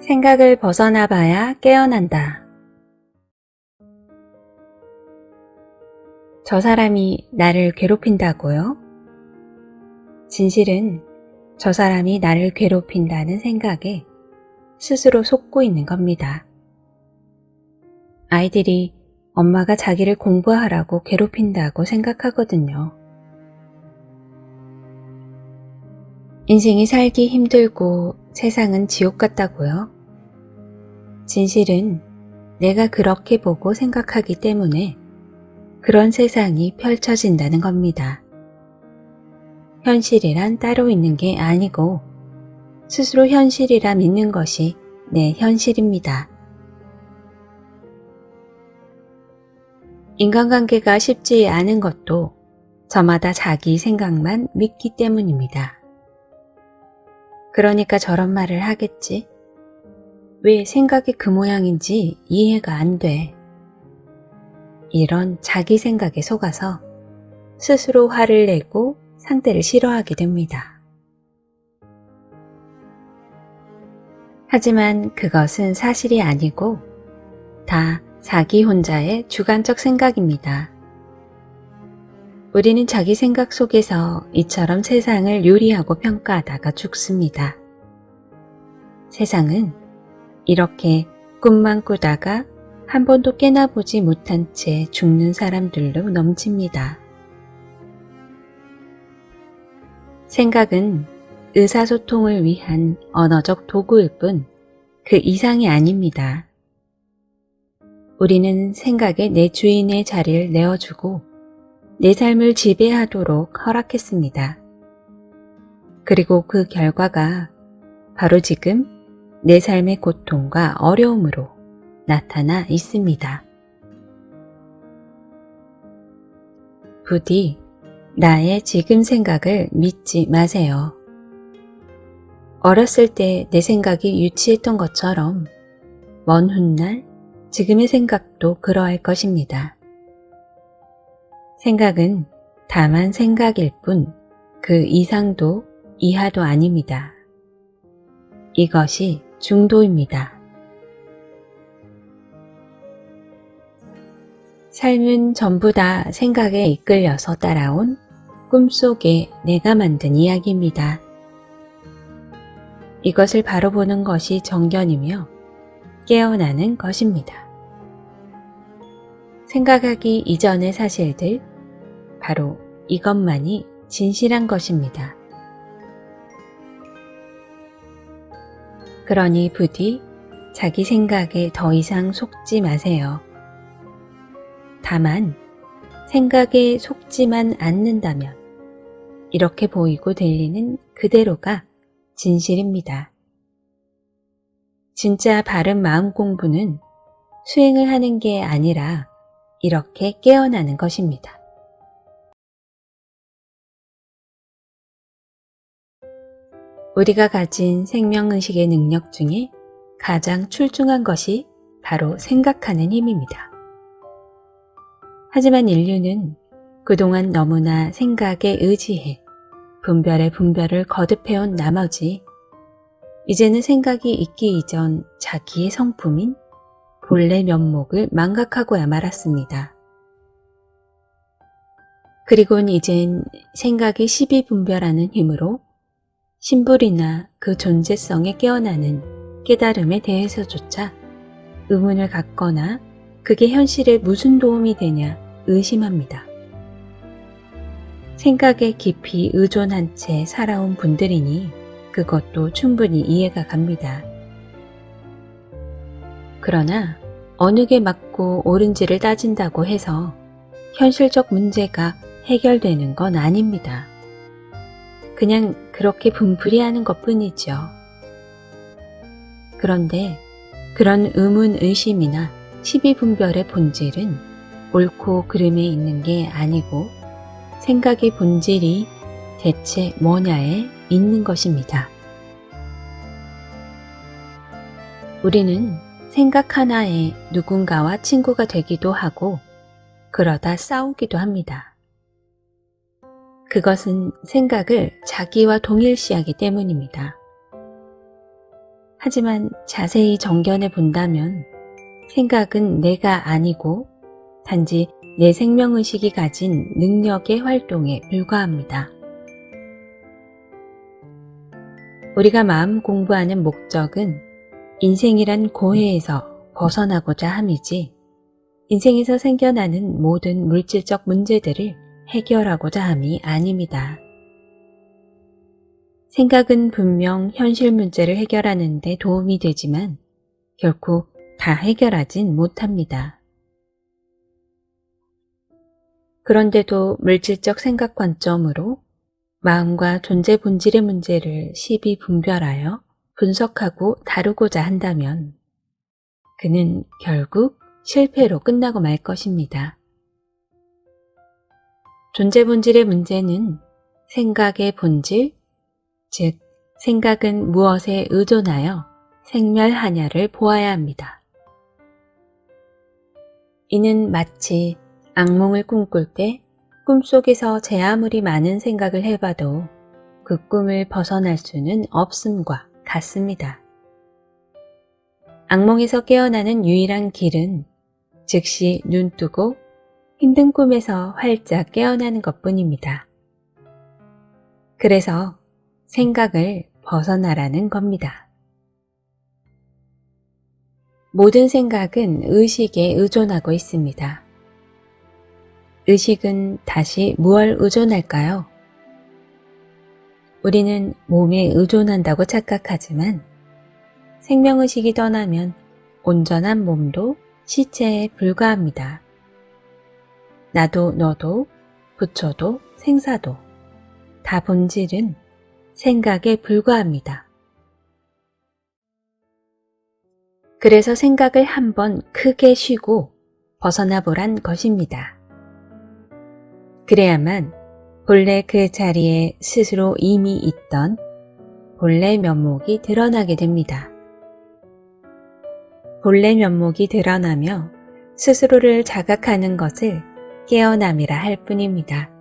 생각을 벗어나 봐야 깨어난다. 저 사람이 나를 괴롭힌다고요? 진실은 저 사람이 나를 괴롭힌다는 생각에 스스로 속고 있는 겁니다. 아이들이 엄마가 자기를 공부하라고 괴롭힌다고 생각하거든요. 인생이 살기 힘들고 세상은 지옥 같다고요? 진실은 내가 그렇게 보고 생각하기 때문에 그런 세상이 펼쳐진다는 겁니다. 현실이란 따로 있는 게 아니고 스스로 현실이라 믿는 것이 내 현실입니다. 인간관계가 쉽지 않은 것도 저마다 자기 생각만 믿기 때문입니다. 그러니까 저런 말을 하겠지. 왜 생각이 그 모양인지 이해가 안 돼. 이런 자기 생각에 속아서 스스로 화를 내고 상대를 싫어하게 됩니다. 하지만 그것은 사실이 아니고 다 자기 혼자의 주관적 생각입니다. 우리는 자기 생각 속에서 이처럼 세상을 요리하고 평가하다가 죽습니다. 세상은 이렇게 꿈만 꾸다가 한 번도 깨나보지 못한 채 죽는 사람들로 넘칩니다. 생각은 의사소통을 위한 언어적 도구일 뿐 그 이상이 아닙니다. 우리는 생각에 내 주인의 자리를 내어주고 내 삶을 지배하도록 허락했습니다. 그리고 그 결과가 바로 지금 내 삶의 고통과 어려움으로 나타나 있습니다. 부디 나의 지금 생각을 믿지 마세요. 어렸을 때 내 생각이 유치했던 것처럼 먼 훗날 지금의 생각도 그러할 것입니다. 생각은 다만 생각일 뿐 그 이상도 이하도 아닙니다. 이것이 중도입니다. 삶은 전부 다 생각에 이끌려서 따라온 꿈속에 내가 만든 이야기입니다. 이것을 바로 보는 것이 정견이며 깨어나는 것입니다. 생각하기 이전의 사실들, 바로 이것만이 진실한 것입니다. 그러니 부디 자기 생각에 더 이상 속지 마세요. 다만 생각에 속지만 않는다면 이렇게 보이고 들리는 그대로가 진실입니다. 진짜 바른 마음 공부는 수행을 하는 게 아니라 이렇게 깨어나는 것입니다. 우리가 가진 생명의식의 능력 중에 가장 출중한 것이 바로 생각하는 힘입니다. 하지만 인류는 그동안 너무나 생각에 의지해 분별에 분별을 거듭해온 나머지 이제는 생각이 있기 이전 자기의 성품인 본래 면목을 망각하고야 말았습니다. 그리고는 이젠 생각이 시비분별하는 힘으로 신불이나 그 존재성에 깨어나는 깨달음에 대해서조차 의문을 갖거나 그게 현실에 무슨 도움이 되냐 의심합니다. 생각에 깊이 의존한 채 살아온 분들이니 그것도 충분히 이해가 갑니다. 그러나 어느 게 맞고 옳은지를 따진다고 해서 현실적 문제가 해결되는 건 아닙니다. 그냥 그렇게 분풀이하는 것뿐이죠. 그런데 그런 의문의심이나 시비분별의 본질은 옳고 그름에 있는 게 아니고 생각의 본질이 대체 뭐냐에 있는 것입니다. 우리는 생각 하나에 누군가와 친구가 되기도 하고 그러다 싸우기도 합니다. 그것은 생각을 자기와 동일시하기 때문입니다. 하지만 자세히 정견해 본다면 생각은 내가 아니고 단지 내 생명의식이 가진 능력의 활동에 불과합니다. 우리가 마음 공부하는 목적은 인생이란 고해에서 벗어나고자 함이지 인생에서 생겨나는 모든 물질적 문제들을 해결하고자 함이 아닙니다. 생각은 분명 현실 문제를 해결하는 데 도움이 되지만 결코 다 해결하진 못합니다. 그런데도 물질적 생각 관점으로 마음과 존재 본질의 문제를 시비 분별하여 분석하고 다루고자 한다면 그는 결국 실패로 끝나고 말 것입니다. 존재 본질의 문제는 생각의 본질, 즉 생각은 무엇에 의존하여 생멸하냐를 보아야 합니다. 이는 마치 악몽을 꿈꿀 때 꿈속에서 제 아무리 많은 생각을 해봐도 그 꿈을 벗어날 수는 없음과 같습니다. 악몽에서 깨어나는 유일한 길은 즉시 눈 뜨고 힘든 꿈에서 활짝 깨어나는 것뿐입니다. 그래서 생각을 벗어나라는 겁니다. 모든 생각은 의식에 의존하고 있습니다. 의식은 다시 무엇을 의존할까요? 우리는 몸에 의존한다고 착각하지만 생명의식이 떠나면 온전한 몸도 시체에 불과합니다. 나도 너도 부처도 생사도 다 본질은 생각에 불과합니다. 그래서 생각을 한번 크게 쉬고 벗어나 보란 것입니다. 그래야만 본래 그 자리에 스스로 이미 있던 본래 면목이 드러나게 됩니다. 본래 면목이 드러나며 스스로를 자각하는 것을 깨어남이라 할 뿐입니다.